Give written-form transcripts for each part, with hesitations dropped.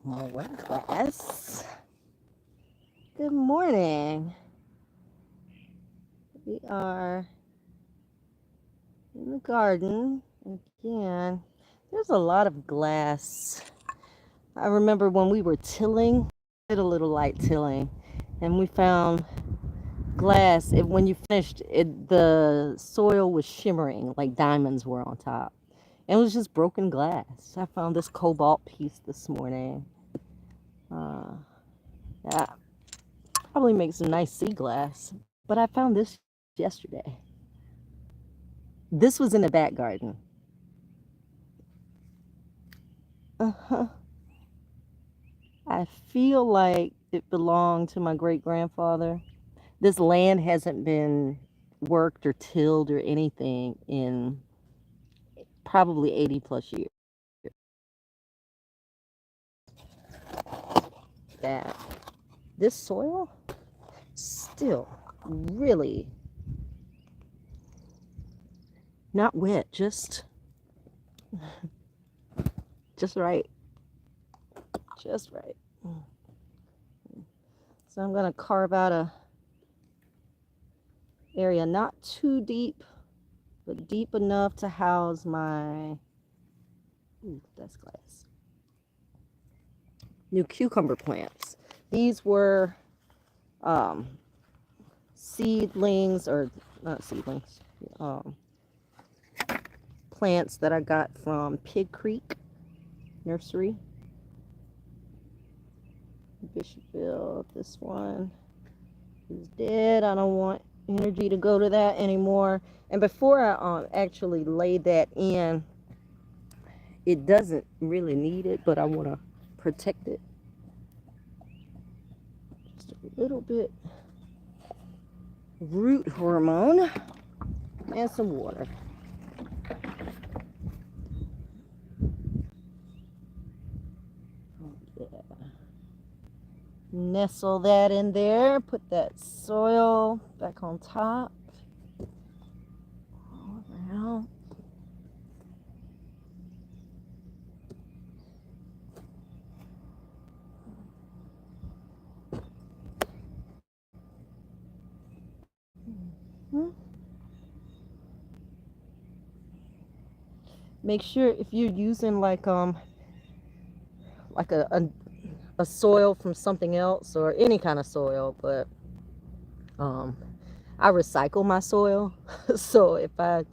More class. Good morning. We are in the garden again. There's a lot of glass. I remember when we were tilling, did a little light tilling, and we found glass. When you finished it, the soil was shimmering like diamonds were on top. And it was just broken glass. I found this cobalt piece this morning. Uh, that probably makes some nice sea glass. But I found this yesterday. This was in the back garden. Uh-huh. I feel like it belonged to my great grandfather. This land hasn't been worked or tilled or anything in probably 80 plus years. That this soil still really not wet, just right. Just right. So I'm gonna carve out a area not too deep, but deep enough to house my that's glass. New cucumber plants. These were um, seedlings, or not seedlings, um, plants that I got from Pig Creek Nursery, Bishopville. This one is dead. I don't want energy to go to that anymore. And before I actually laid that in, it doesn't really need it, but I want to protect it just a little bit. Root hormone and some water. Yeah. Nestle that in there. Put that soil back on top. All around. Make sure if you're using like a soil from something else or any kind of soil, but I recycle my soil. So if I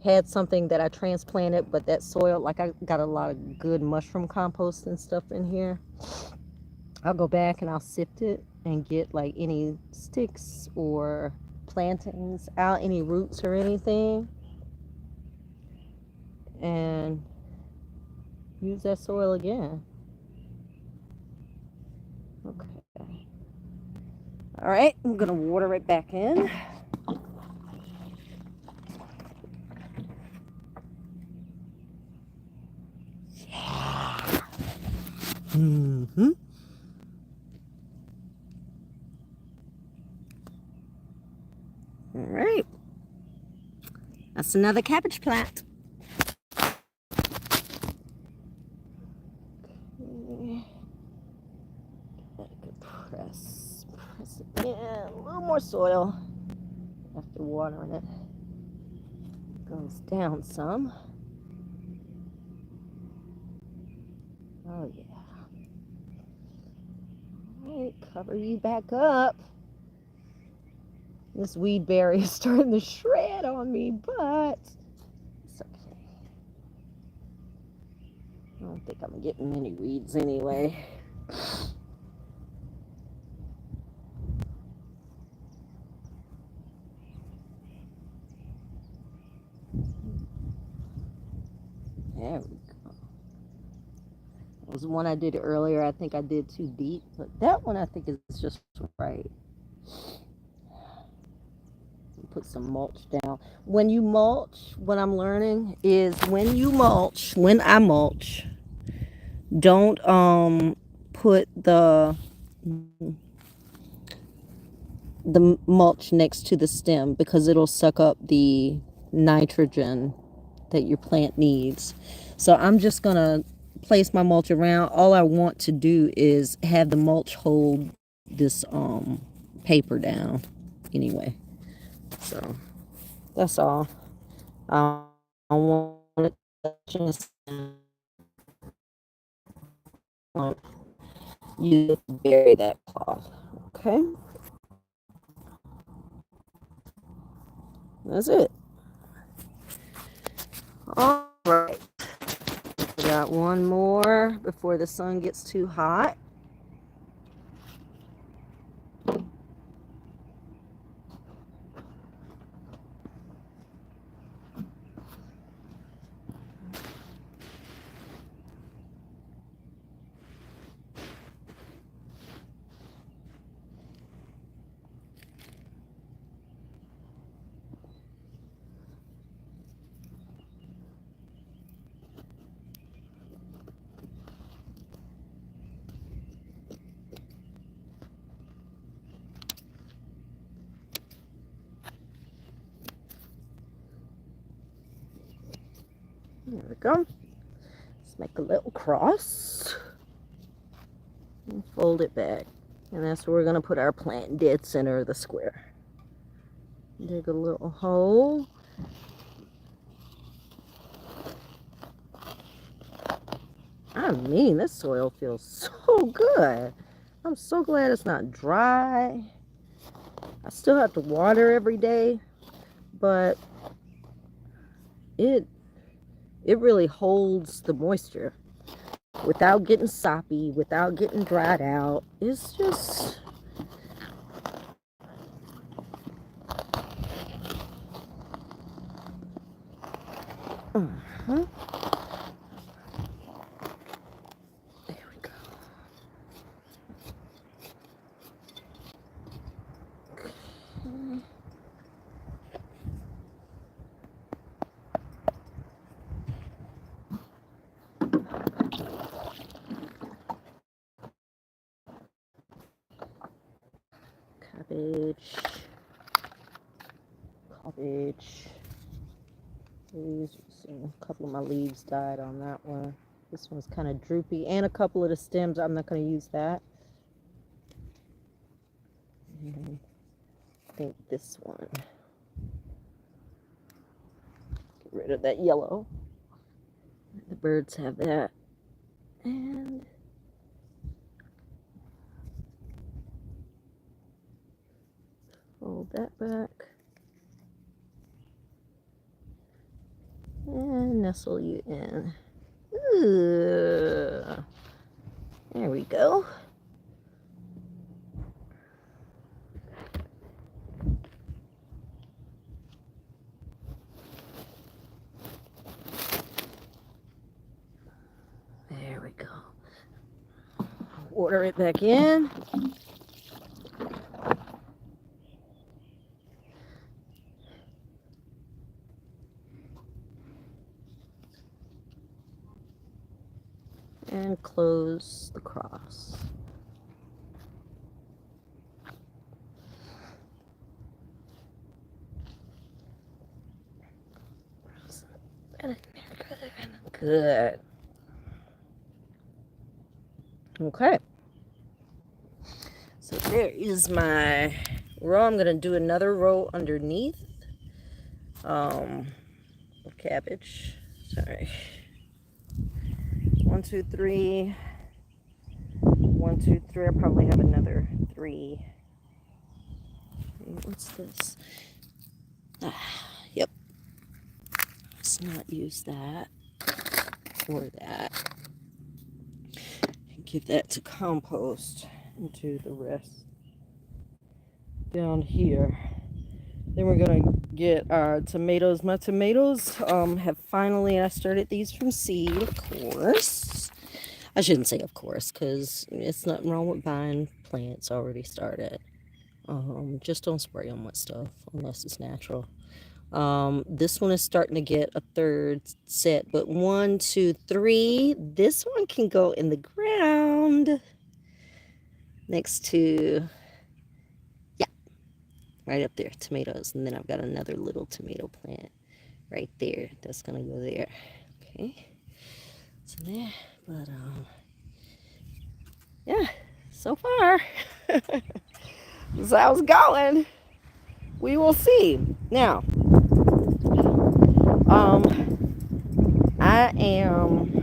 had something that I transplanted, but that soil, like I got a lot of good mushroom compost and stuff in here, I'll go back and I'll sift it and get like any sticks or plantings out, any roots or anything, and use that soil again. Okay. All right, I'm gonna water it back in. Yeah. Mm-hmm. All right. That's another cabbage plant. Press it in. A little more soil after watering it. Goes down some. Oh yeah. All right, cover you back up. This weed berry is starting to shred on me, but it's okay. I don't think I'm getting many weeds anyway. There we go. That was the one I did earlier. I think I did too deep, but that one I think is just right. Put some mulch down. When you mulch, what I'm learning is when I mulch, don't put the mulch next to the stem because it'll suck up the nitrogen that your plant needs. So I'm just gonna place my mulch around. All I want to do is have the mulch hold this paper down anyway. So that's all. I want to just you bury that cloth. Okay, that's it. All right, we got one more before the sun gets too hot. There we go. Let's make a little cross and fold it back. And that's where we're going to put our plant, dead center of the square. Dig a little hole. I mean, this soil feels so good. I'm so glad it's not dry. I still have to water every day, but it really holds the moisture without getting soppy, without getting dried out. It's just there we go. Cabbage. These, a couple of my leaves died on that one. This one's kind of droopy, and a couple of the stems. I'm not going to use that. And I think this one. Get rid of that yellow. The birds have that. And fold that back. And nestle you in. Ooh. There we go. There we go. Water it back in. And close the cross. Good. Okay. So there is my row. I'm going to do another row underneath. Cabbage. Sorry. 1, 2, 3. 1, 2, 3. I probably have another 3. What's this? Yep. Let's not use that or that. Give that to compost and do the rest down here. Then we're gonna get our tomatoes. My tomatoes have finally, I started these from seed, of course. I shouldn't say of course, because it's nothing wrong with buying plants already started. Just don't spray them with stuff unless it's natural. This one is starting to get a third set, but 1, 2, 3. This one can go in the ground next to, yeah, right up there, tomatoes. And then I've got another little tomato plant right there that's gonna go there. Okay. It's in there. But yeah, so far, this is how it's going. We will see. Now, I am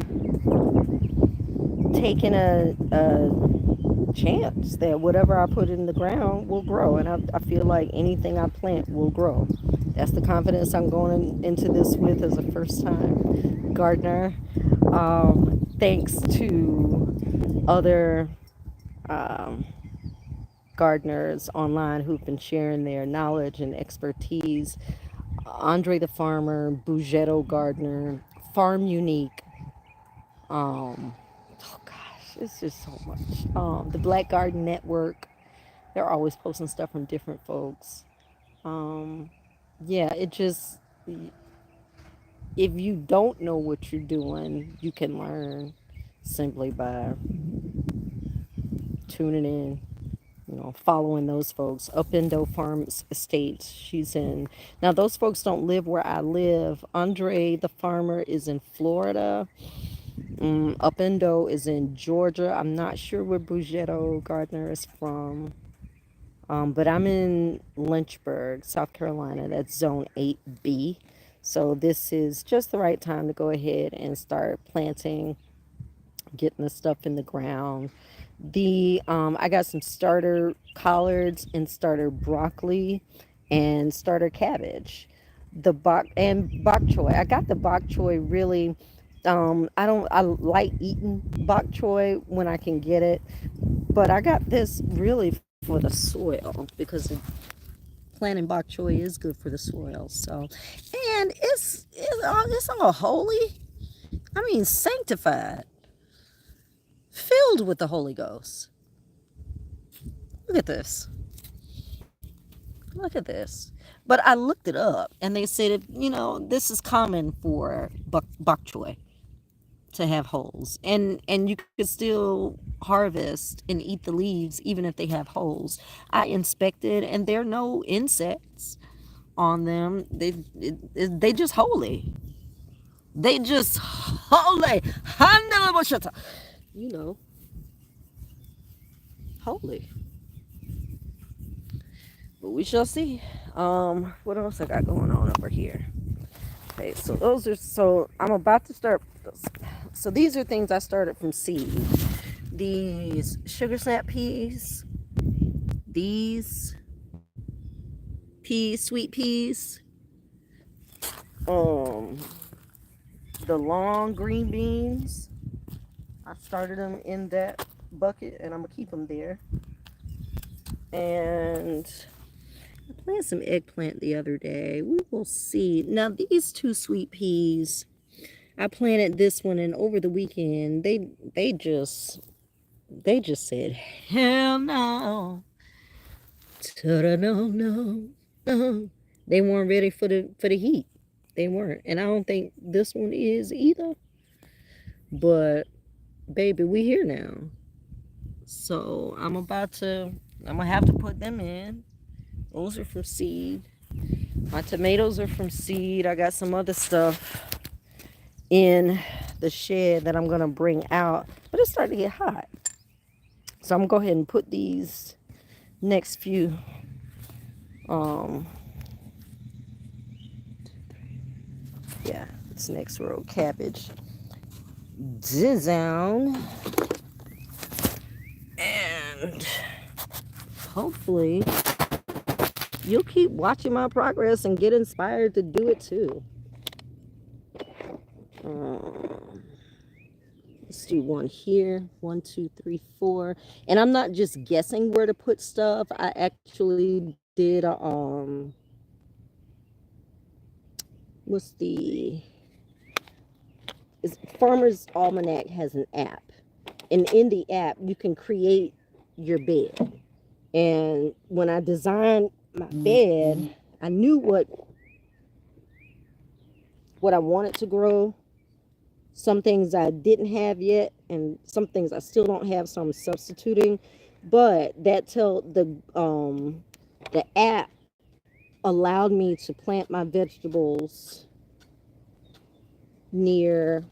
taking a chance that whatever I put in the ground will grow, and I feel like anything I plant will grow. That's the confidence I'm going into this with as a first time gardener. Thanks to other um, gardeners online who've been sharing their knowledge and expertise. Andre the Farmer, Bougetto Gardener, Farm Unique. Oh gosh, it's just so much. The Black Garden Network. They're always posting stuff from different folks. Um, yeah, it just, if you don't know what you're doing, you can learn simply by tuning in, following those folks. Upendo Farms Estates, she's in. Now, those folks don't live where I live. Andre the Farmer is in Florida. Upendo is in Georgia. I'm not sure where Bougetto Gardner is from. But I'm in Lynchburg, South Carolina. That's zone 8B. So this is just the right time to go ahead and start planting, getting the stuff in the ground. I got some starter collards and starter broccoli and starter cabbage. The bok choy. I got the bok choy really. I like eating bok choy when I can get it, but I got this really for the soil because planting bok choy is good for the soil. So, and it's all holy. I mean, sanctified, filled with the Holy Ghost. Look at this. Look at this. But I looked it up, and they said, this is common for bok choy to have holes, and you could still harvest and eat the leaves even if they have holes. I inspected, and there are no insects on them. They just holy. They just holy. You know, holy. But we shall see. What else I got going on over here? Okay, so I'm about to start. So these are things I started from seed. These sugar snap peas, these peas, sweet peas, um, the long green beans. I started them in that bucket, and I'm gonna keep them there. And I planted some eggplant the other day. We will see. Now these two sweet peas, I planted this one, and over the weekend they just said hell no, no, no, no. They weren't ready for the heat. They weren't, and I don't think this one is either. But baby, we here now. So I'm gonna have to put them in. Those are from seed. My tomatoes are from seed. I got some other stuff in the shed that I'm gonna bring out, but it's starting to get hot. So I'm gonna go ahead and put these next few um yeah, this next row cabbage down, and hopefully you'll keep watching my progress and get inspired to do it too. Let's do one here. 1, 2, 3, 4. And I'm not just guessing where to put stuff. I actually did what's the Farmer's Almanac has an app. And in the app you can create your bed. And when I designed my bed, I knew what I wanted to grow. Some things I didn't have yet, and some things I still don't have, so I'm substituting. But the app allowed me to plant my vegetables near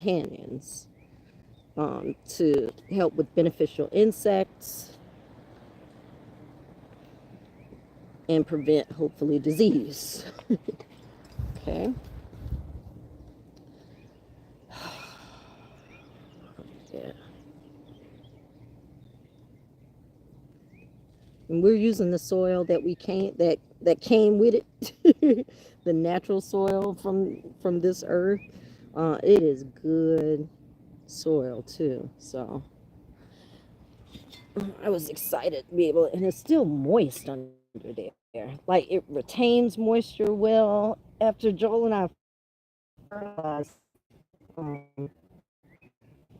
companions to help with beneficial insects and prevent, hopefully, disease. Okay. Yeah. And we're using the soil that we came that came with it, the natural soil from this earth. It is good soil too. So I was excited to be able, and it's still moist under there. Like it retains moisture well after Joel and I fertilized. Um,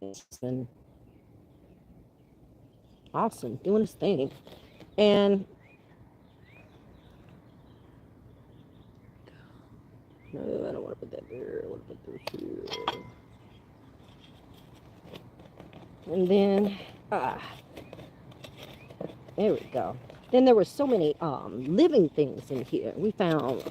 it's been awesome doing his thing, and no, I don't want to put that there. I want to put this here. And then, there we go. Then there were so many living things in here. We found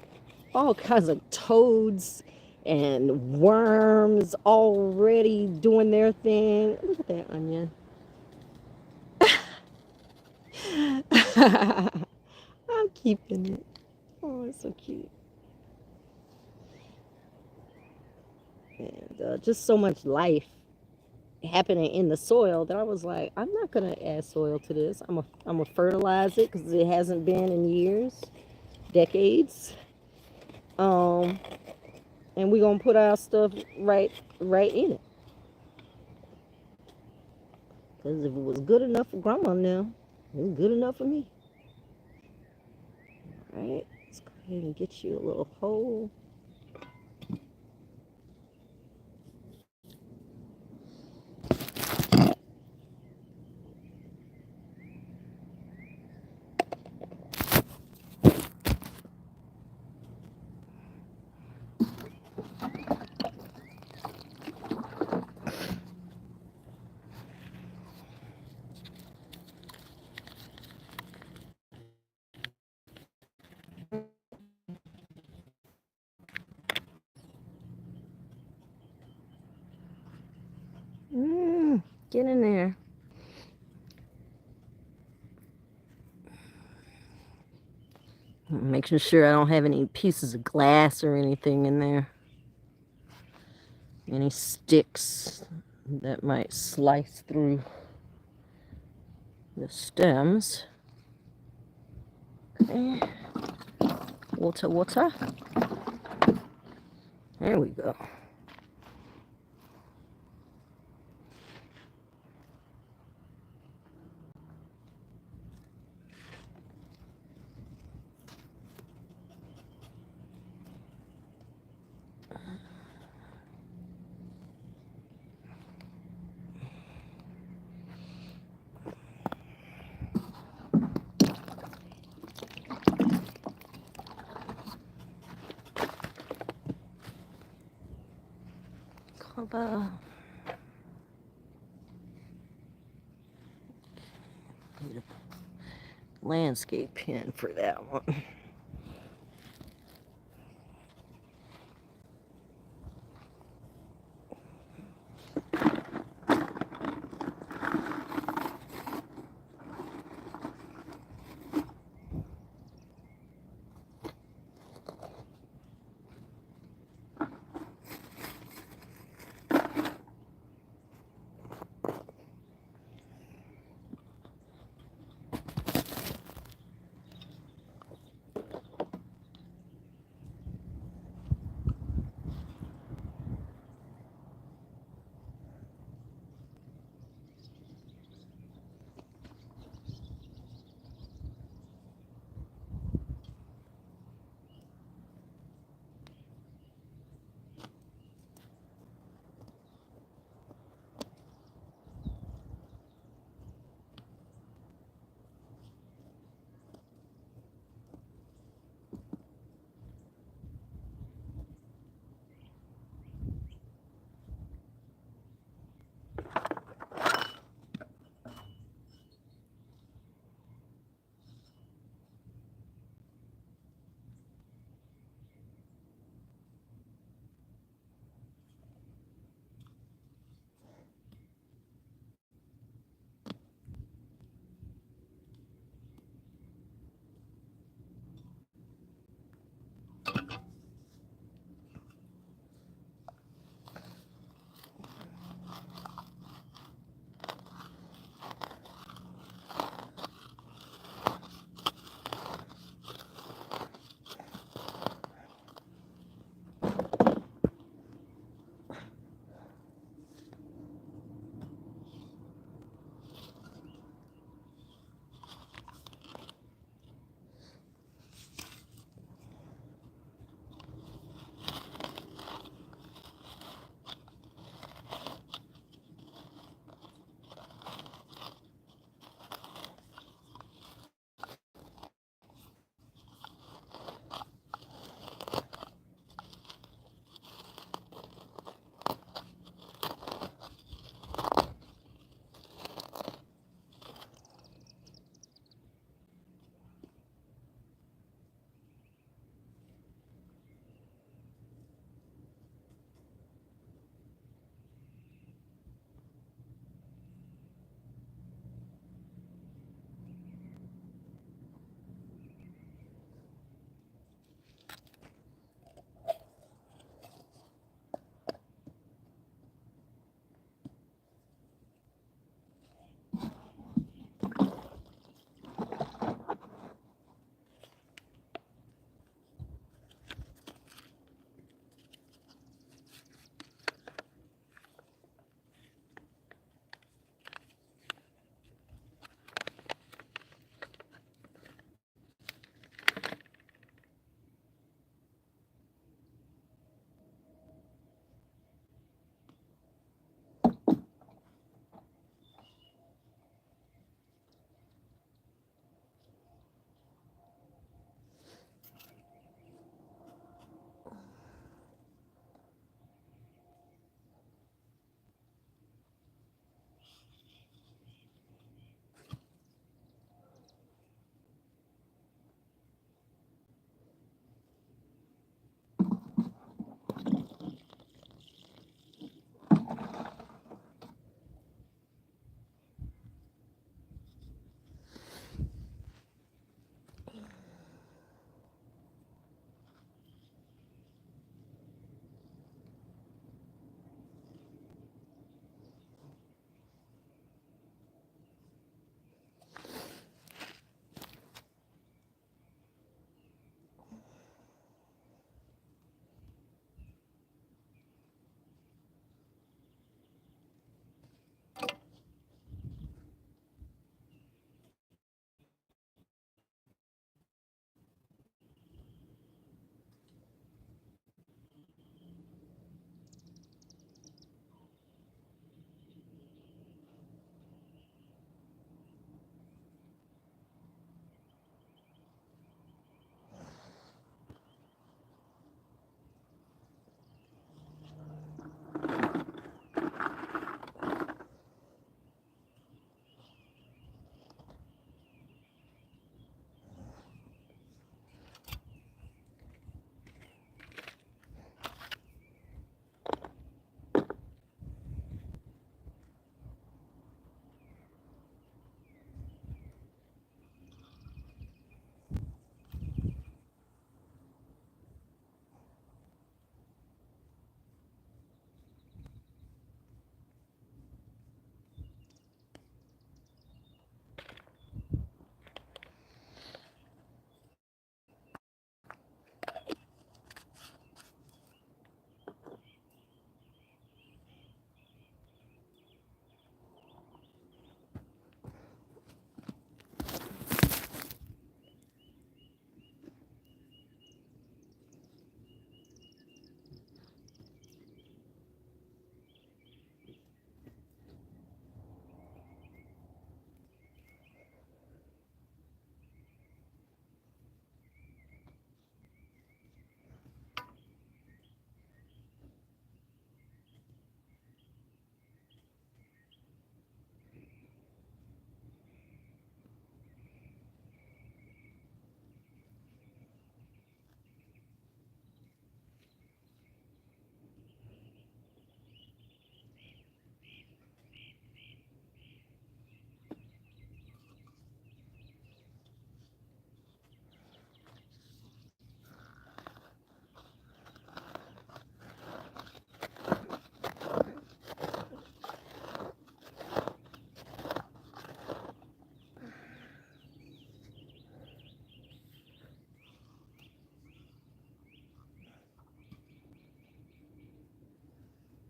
all kinds of toads and worms already doing their thing. Look at that onion. I'm keeping it. Oh, it's so cute. And just so much life happening in the soil that I was like, I'm not gonna add soil to this. I'm gonna fertilize it because it hasn't been in years, decades. And we're gonna put our stuff right in it. Because if it was good enough for grandma now, it was good enough for me. All right, let's go ahead and get you a little hole. Get in there. Making sure I don't have any pieces of glass or anything in there. Any sticks that might slice through the stems. Okay. Water, water. There we go. Cover. Need a landscape pin for that one.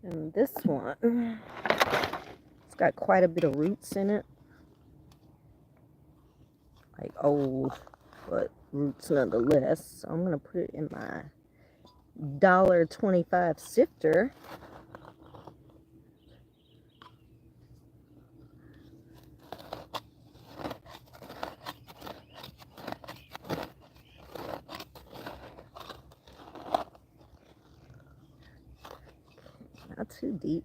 And this one, it's got quite a bit of roots in it. Like old, but roots nonetheless. So I'm going to put it in my $1.25 sifter. Not too deep.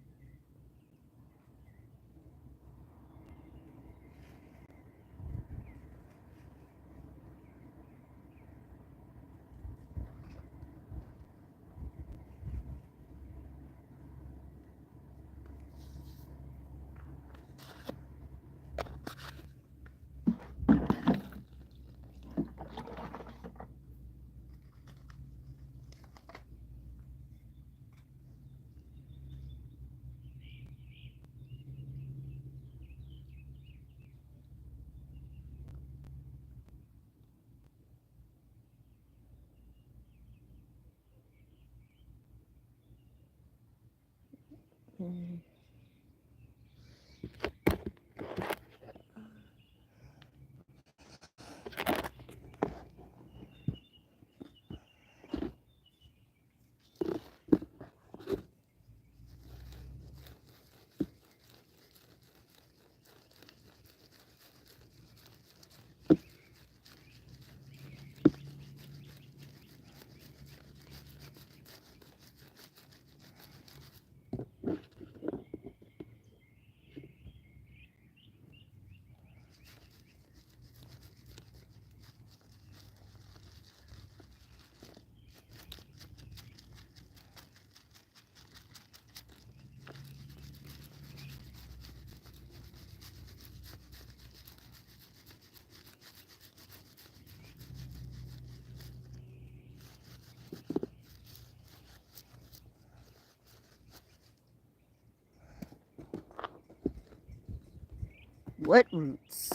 What roots?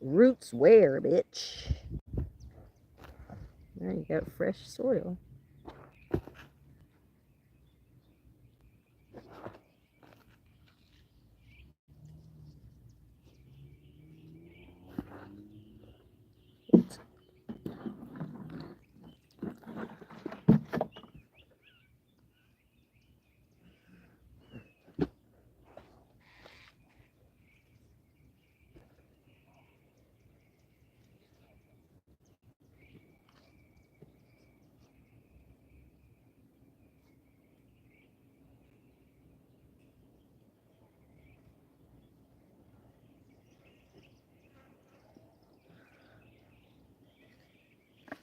Roots where, bitch? There you go, fresh soil.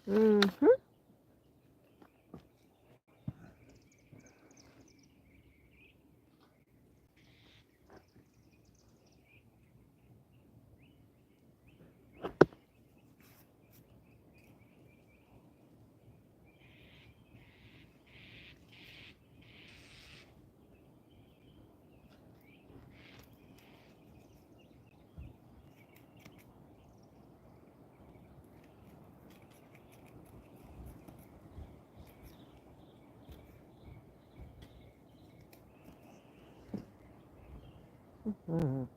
Mm-hmm. Mm.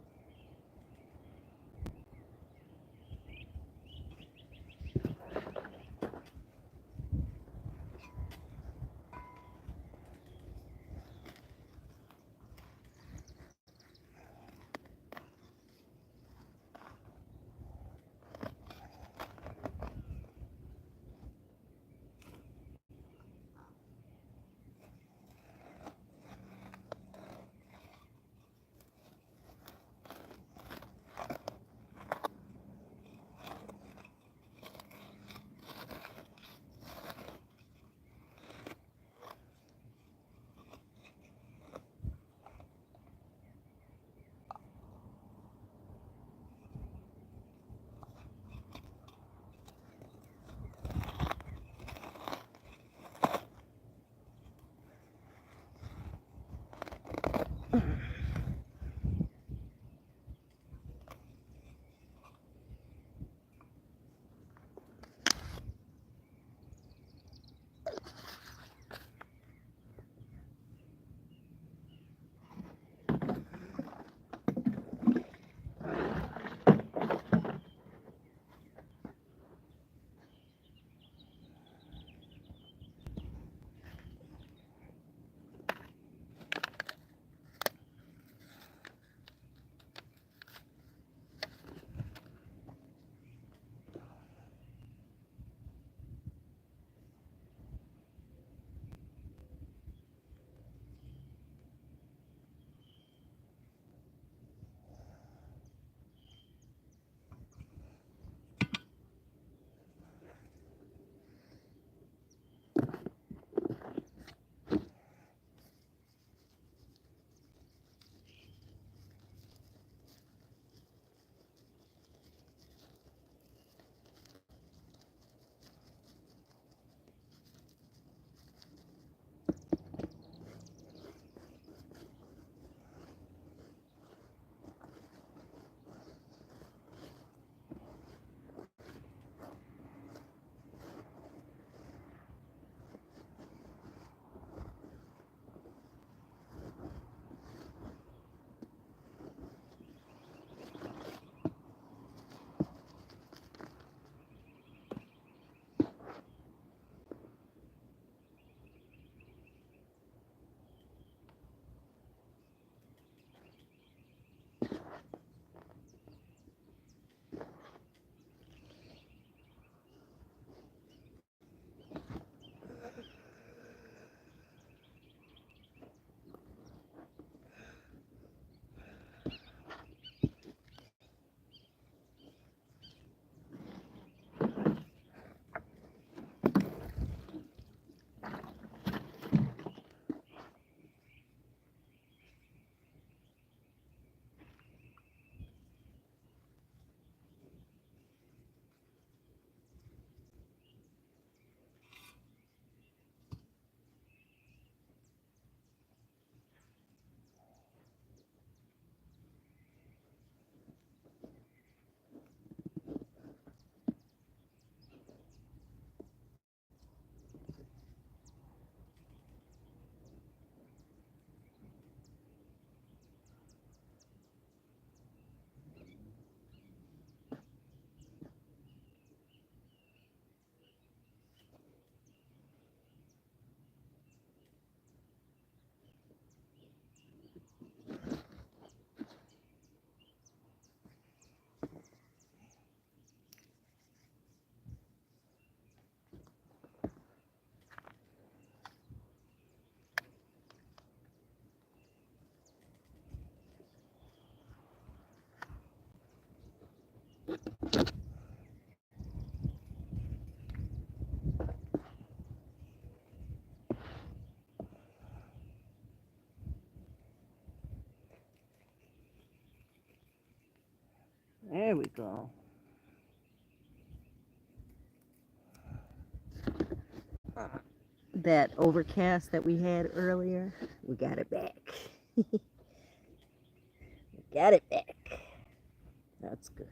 There we go. That overcast that we had earlier, we got it back. We got it back. That's good.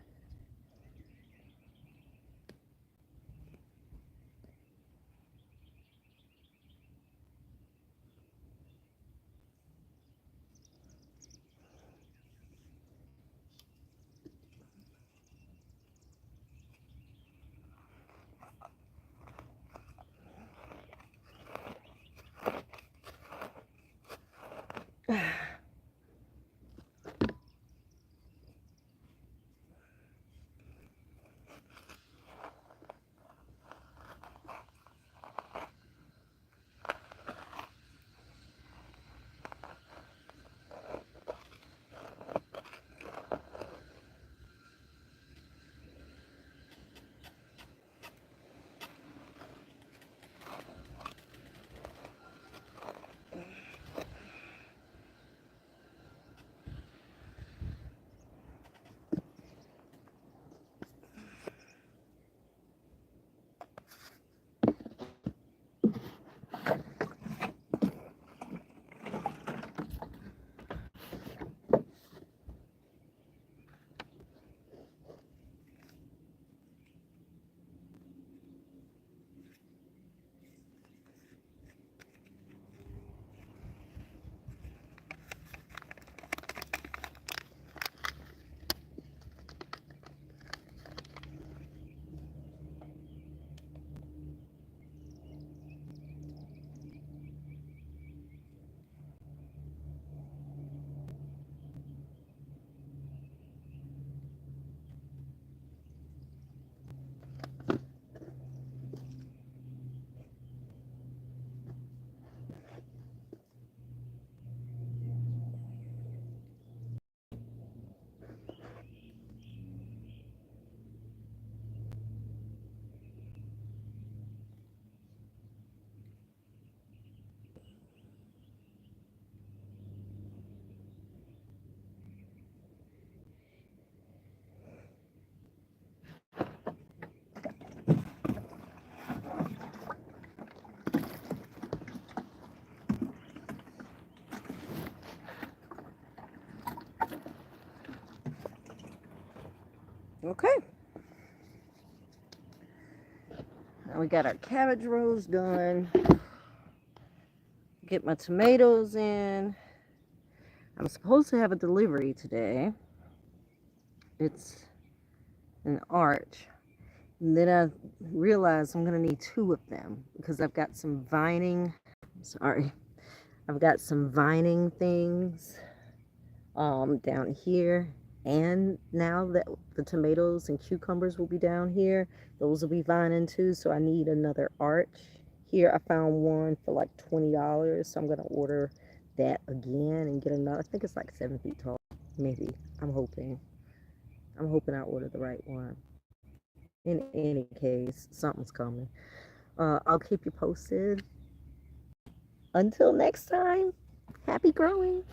Okay. Now we got our cabbage rolls done. Get my tomatoes in. I'm supposed to have a delivery today. It's an arch. And then I realized I'm going to need two of them because I've got some vining. Sorry. I've got some vining things down here. And now that the tomatoes and cucumbers will be down here, those will be vining too. So I need another arch. Here I found one for like $20. So I'm going to order that again and get another. I think it's like 7 feet tall. Maybe. I'm hoping I order the right one. In any case, something's coming. I'll keep you posted. Until next time, happy growing.